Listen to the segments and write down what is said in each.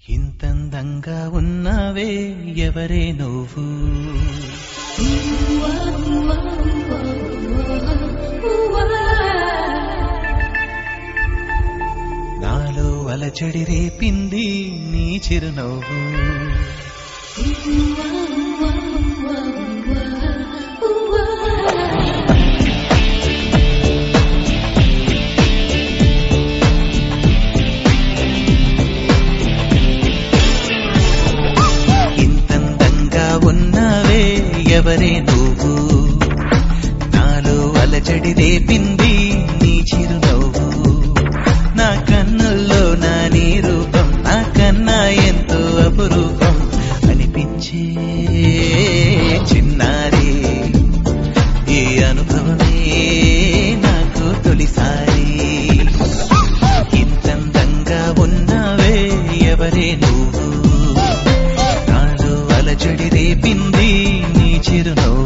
ఇంతందంగా ఉన్నావే ఎవరే నువ్వు నాలో అలచడి రేపింది నీ చిరునవ్వు ఎవరే నువ్వు నాలో అలజడి రేపింది నీ చిరునవ్వు నా కన్నుల్లో నా నీ రూపం నా కన్నా ఎంతో అపురూపం అనిపించే చిన్నారి ఈ అనుభవమే నాకు తొలిసారి ఇంతందంగా ఉన్నావే ఎవరే నువ్వు నాలో అలజడి రేపింది చిరునవ్వు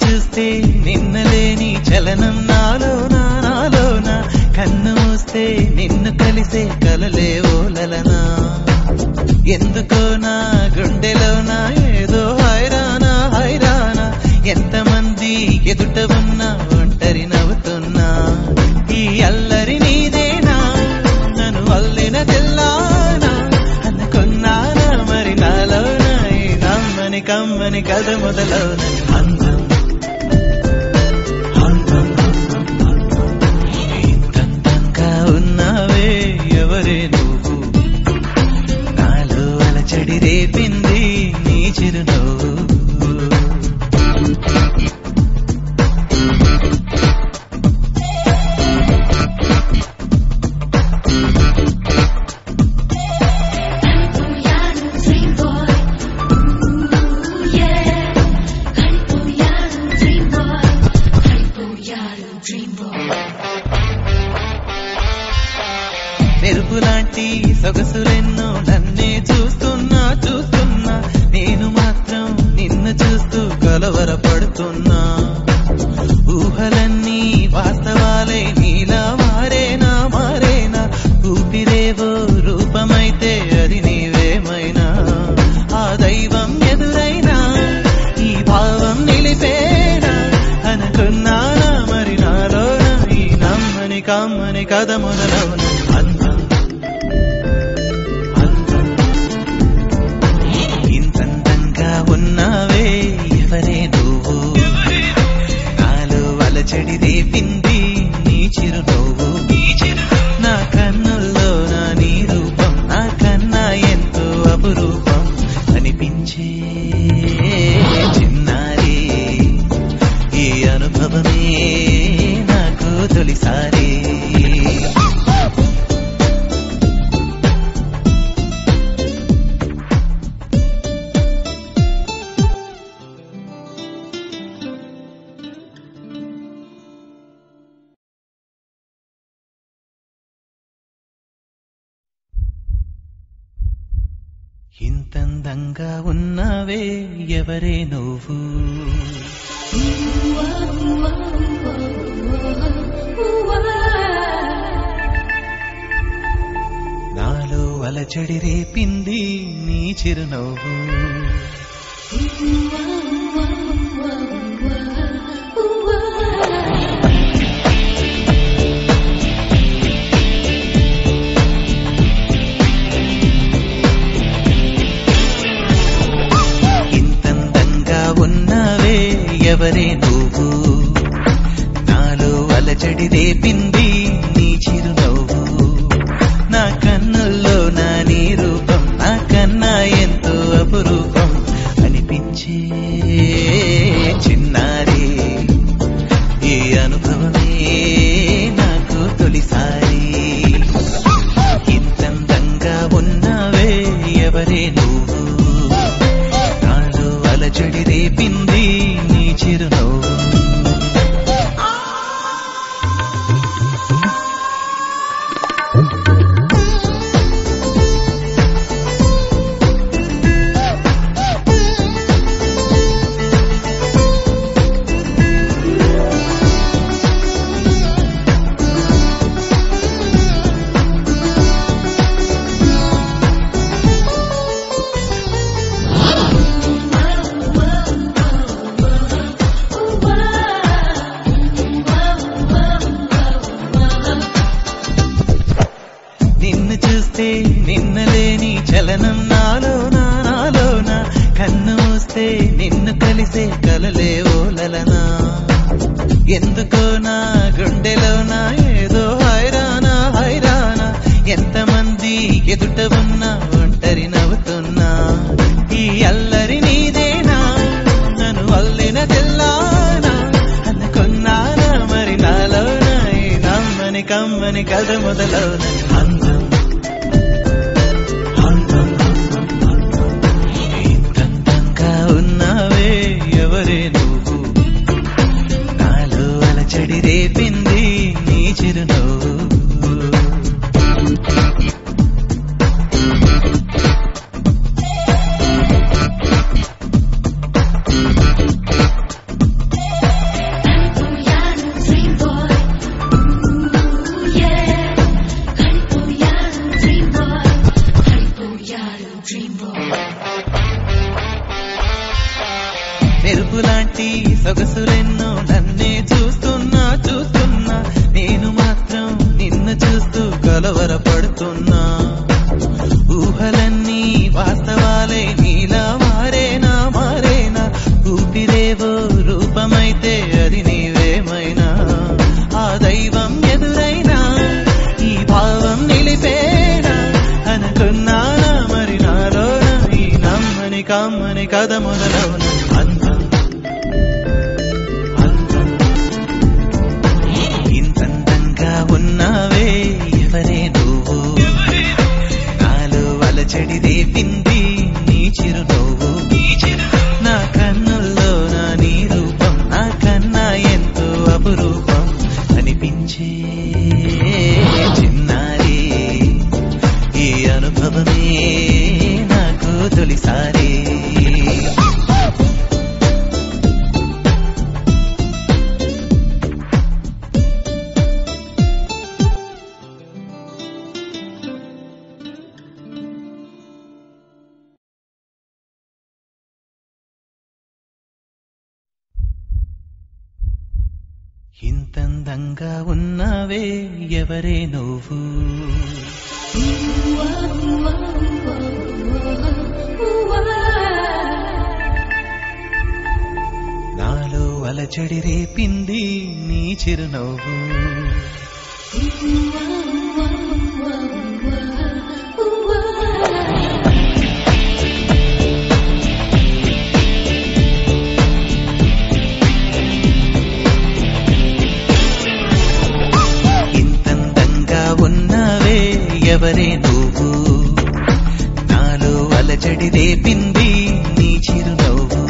చూస్తే నిన్నలేని చలనం నాలోన కన్ను మూస్తే నిన్ను కలిసే కలలే ఓలలనా ఎందుకో నా గుండెలోనా ఏదో హైరానా ఎంతమంది ఎదుట ఉన్నా ఒంటరి నవ్వుతున్నా ఈ అల్లరి నీదేనా నన్ను అల్లిన తెల్లానా అనుకున్నానా మరి నాలోన ఈ నమ్మని కమ్మని కథ మొదలవున అందం ఎవరే నువ్వు నాలో అలచడి రేపింది నీ చిరునవ్వు మెరుపులాంటి సొగసులెన్నో నన్నే చూస్తున్నా నేను మాత్రం నిన్ను చూస్తూ కలవరపడుతున్నా ఊహలన్నీ వాస్తవాలే నీలా మారేనా ఊపిరేవో రూపమైతే అది నీవేమైనా ఆ దైవం ఎదురైనా ఈ భావం నిలిపేనా అనుకున్నానా మరి నాలోన ఈ నమ్మని కమ్మని కథ మొదలవున ఉన్నావే ఎవరే నువ్వు నాలో అలచడి రేపింది నీ చిరునవ్వు నా కన్నుల్లో నా నీ రూపం నా కన్నా ఎంతో అపురూపం అనిపించే చిన్నారి ఈ అనుభవమే నాకు తొలిసారి ఇంతందంగా ఉన్నావే ఎవరే నువ్వు నాలో అలచడి రేపింది నీ చిరునవ్వు ఉన్నావే ఎవరే నువ్వు నాలో అలచడి రేపింది నీ చిరునవ్వు నా కన్నుల్లో నా నీ రూపం నా కన్నా ఎంతో అపురూపం అనిపించే చిన్నారి ఈ అనుభవమే ఎందుకో నా గుండెలోనా ఏదో హైరానా హైరానా ఎంతమంది ఎదుట ఉన్నా ఒంటరి నవ్వుతున్నా ఈ అల్లరి నీదేనా నన్ను అల్లిన తెల్లానా అనుకున్నానా మరి నాలోన ఈ నమ్మని కమ్మని కథ మొదలవున అందం ఇంతంగా ఉన్నావే ఎవరే నువ్వు నాలో అలచడి రేపింది నీ చిరునవ్వు మెరుపులాంటి సొగసులెన్నో నన్నే చూస్తున్నా చూస్తున్నా నేను మాత్రం నిన్ను చూస్తూ కలవరపడుతున్నా ఊహలన్నీ వాస్తవాలే నీలా మారేనా మారేనా ఊపిరేవో రూపమైతే అది నీవేమైనా ఆ దైవం ఎదురైనా ఈ భావం నిలిపేనా అనుకున్నానా మరి నాలోన ఈ నమ్మని కమ్మని కథ మొదలవున అందం ఇంతంగా ఉన్నావే ఎవరే నువ్వు నాలో అలచడి రేపింది నీ చిరునవ్వు నా కన్నుల్లో నా నీ రూపం నా కన్నా ఎంతో అపురూపం అనిపించే చిన్నారి ఈ అనుభవమే నాకు తొలిసారి ఇంతందంగా ఉన్నావే ఎవరే నువ్వు నాలో అలచడి రేపింది నీ చిరునవ్వు ఉన్నావే ఎవరే నువ్వు నాలో అలచడి రేపింది నీ చిరునవ్వు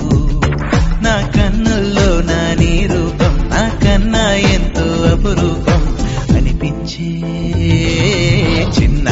నా కన్నుల్లో నా నీ రూపం నా కన్నా ఎంతో అపురూపం అనిపించే చిన్న